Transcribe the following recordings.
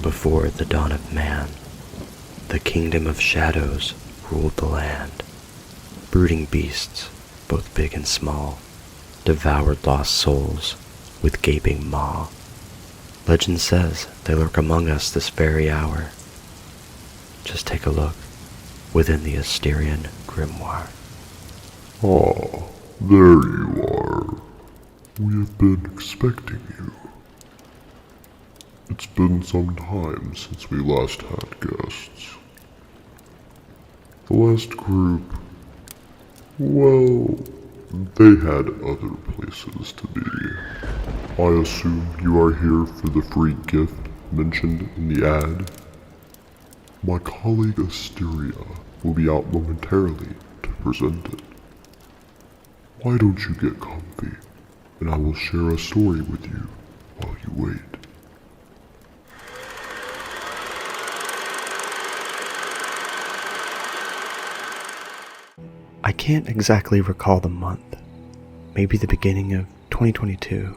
Long before the dawn of man, the kingdom of shadows ruled the land. Brooding beasts, both big and small, devoured lost souls with gaping maw. Legend says they lurk among us this very hour. Just take a look within the Austerian Grimoire. Ah, there you are. We have been expecting you. It's been some time since we last had guests. The last group, well, they had other places to be. I assume you are here for the free gift mentioned in the ad. My colleague Asteria will be out momentarily to present it. Why don't you get comfy, and I will share a story with you while you wait. I can't exactly recall the month, maybe the beginning of 2022.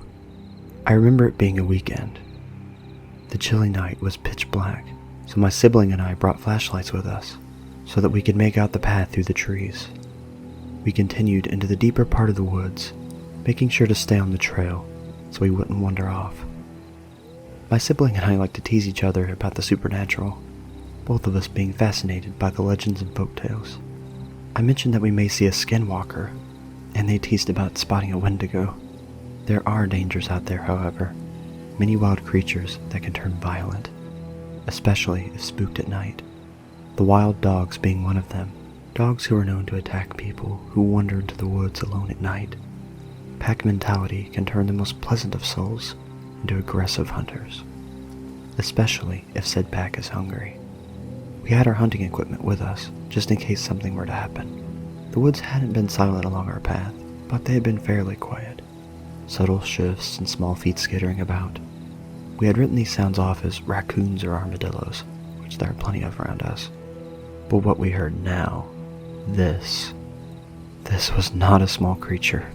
I remember it being a weekend. The chilly night was pitch black, so my sibling and I brought flashlights with us so that we could make out the path through the trees. We continued into the deeper part of the woods, making sure to stay on the trail so we wouldn't wander off. My sibling and I like to tease each other about the supernatural, both of us being fascinated by the legends and folktales. I mentioned that we may see a skinwalker, and they teased about spotting a wendigo. There are dangers out there, however, many wild creatures that can turn violent, especially if spooked at night. The wild dogs being one of them, dogs who are known to attack people who wander into the woods alone at night. Pack mentality can turn the most pleasant of souls into aggressive hunters, especially if said pack is hungry. We had our hunting equipment with us, just in case something were to happen. The woods hadn't been silent along our path, but they had been fairly quiet. Subtle shifts and small feet skittering about. We had written these sounds off as raccoons or armadillos, which there are plenty of around us. But what we heard now, this was not a small creature.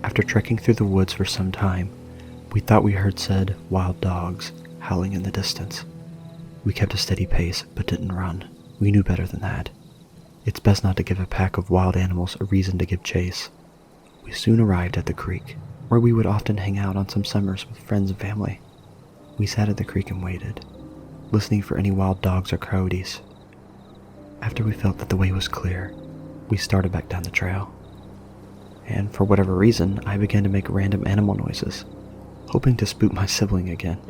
After trekking through the woods for some time, we thought we heard said wild dogs howling in the distance. We kept a steady pace, but didn't run. We knew better than that. It's best not to give a pack of wild animals a reason to give chase. We soon arrived at the creek, where we would often hang out on some summers with friends and family. We sat at the creek and waited, listening for any wild dogs or coyotes. After we felt that the way was clear, we started back down the trail. And for whatever reason, I began to make random animal noises, hoping to spook my sibling again.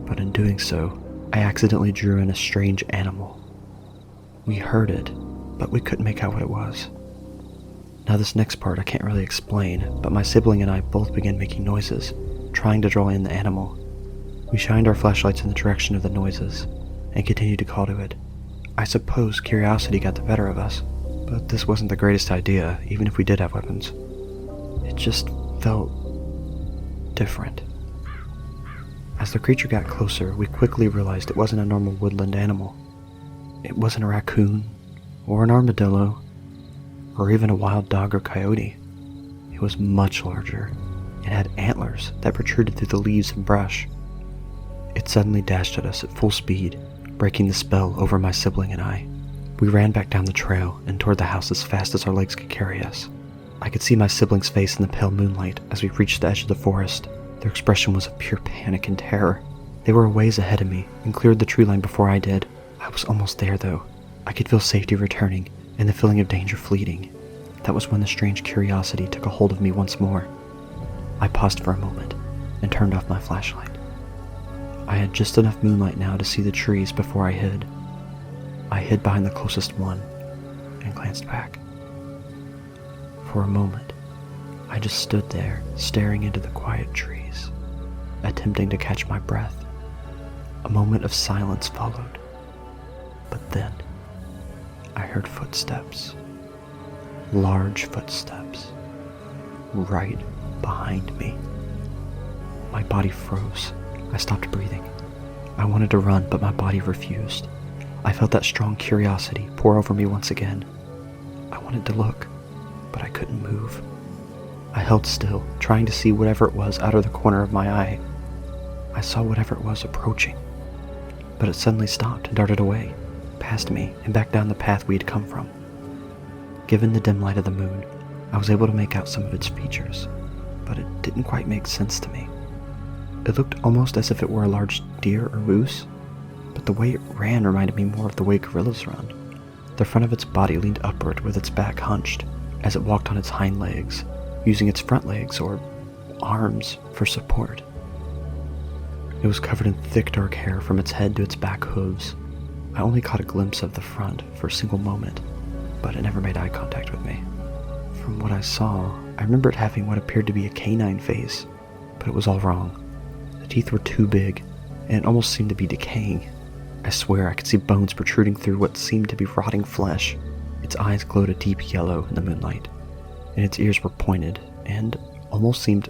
But in doing so, I accidentally drew in a strange animal. We heard it, but we couldn't make out what it was. Now this next part I can't really explain, but my sibling and I both began making noises, trying to draw in the animal. We shined our flashlights in the direction of the noises, and continued to call to it. I suppose curiosity got the better of us, but this wasn't the greatest idea, even if we did have weapons. It just felt different. As the creature got closer, we quickly realized it wasn't a normal woodland animal. It wasn't a raccoon, or an armadillo, or even a wild dog or coyote. It was much larger, and had antlers that protruded through the leaves and brush. It suddenly dashed at us at full speed, breaking the spell over my sibling and I. We ran back down the trail and toward the house as fast as our legs could carry us. I could see my sibling's face in the pale moonlight as we reached the edge of the forest. Their expression was of pure panic and terror. They were a ways ahead of me and cleared the tree line before I did. I was almost there though. I could feel safety returning and the feeling of danger fleeting. That was when the strange curiosity took a hold of me once more. I paused for a moment and turned off my flashlight. I had just enough moonlight now to see the trees before I hid. I hid behind the closest one and glanced back. For a moment, I just stood there, staring into the quiet trees, attempting to catch my breath. A moment of silence followed, but then I heard footsteps, large footsteps, right behind me. My body froze. I stopped breathing. I wanted to run, but my body refused. I felt that strong curiosity pour over me once again. I wanted to look, but I couldn't move. I held still, trying to see whatever it was out of the corner of my eye. I saw whatever it was approaching. but it suddenly stopped and darted away, past me and back down the path we had come from. Given the dim light of the moon, I was able to make out some of its features, but it didn't quite make sense to me. It looked almost as if it were a large deer or moose, but the way it ran reminded me more of the way gorillas run. The front of its body leaned upward with its back hunched as it walked on its hind legs, using its front legs or arms for support. It was covered in thick dark hair from its head to its back hooves. I only caught a glimpse of the front for a single moment, but it never made eye contact with me. From what I saw, I remember it having what appeared to be a canine face, but it was all wrong. The teeth were too big, and it almost seemed to be decaying. I swear I could see bones protruding through what seemed to be rotting flesh. Its eyes glowed a deep yellow in the moonlight, and its ears were pointed and almost seemed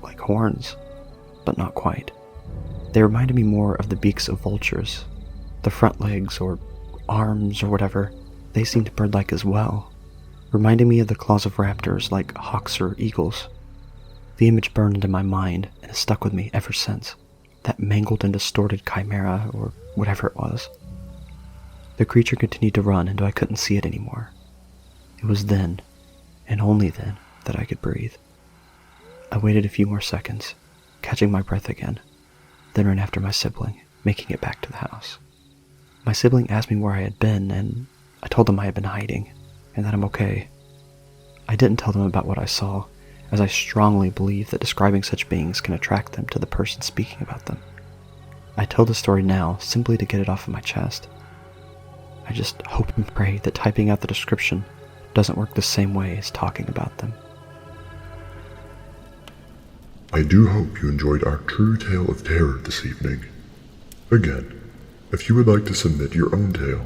like horns, but not quite. They reminded me more of the beaks of vultures. The front legs or arms or whatever, they seemed bird-like as well, reminding me of the claws of raptors like hawks or eagles. The image burned into my mind and has stuck with me ever since. That mangled and distorted chimera or whatever it was. The creature continued to run until I couldn't see it anymore. It was then, and only then, that I could breathe. I waited a few more seconds, catching my breath again, then ran after my sibling, making it back to the house. My sibling asked me where I had been, and I told them I had been hiding, and that I'm okay. I didn't tell them about what I saw, as I strongly believe that describing such beings can attract them to the person speaking about them. I tell the story now simply to get it off of my chest. I just hope and pray that typing out the description doesn't work the same way as talking about them. I do hope you enjoyed our true tale of terror this evening. Again, if you would like to submit your own tale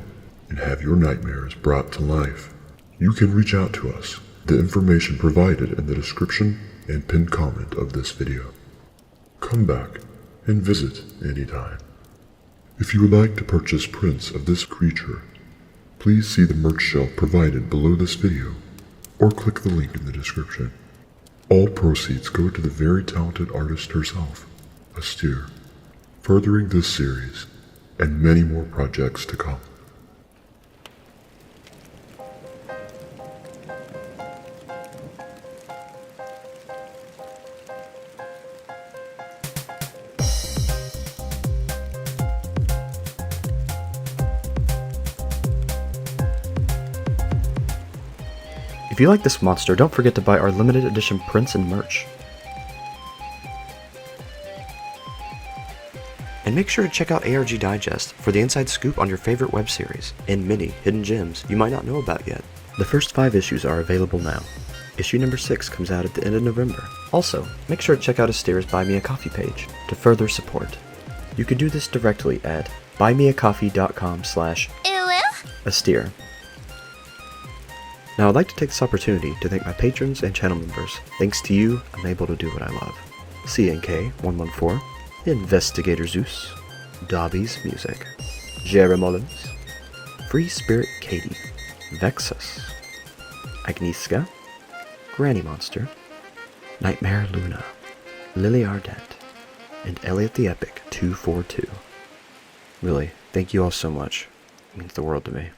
and have your nightmares brought to life, you can reach out to us. The information provided in the description and pinned comment of this video. Come back and visit anytime. If you would like to purchase prints of this creature, please see the merch shelf provided below this video or click the link in the description. All proceeds go to the very talented artist herself, Austere, furthering this series and many more projects to come. If you like this monster, don't forget to buy our limited edition prints and merch. And make sure to check out ARG Digest for the inside scoop on your favorite web series and many hidden gems you might not know about yet. The first 5 issues are available now. Issue number 6 comes out at the end of November. Also, make sure to check out Austere's Buy Me a Coffee page to further support. You can do this directly at buymeacoffee.com/Austere. Now I'd like to take this opportunity to thank my patrons and channel members. Thanks to you, I'm able to do what I love. CNK114, Investigator Zeus, Dobby's Music, Jerry Mullins, Free Spirit Katie, Vexus, Agnieszka, Granny Monster, Nightmare Luna, Lily Ardent, and Elliot the Epic 242. Really, thank you all so much. It means the world to me.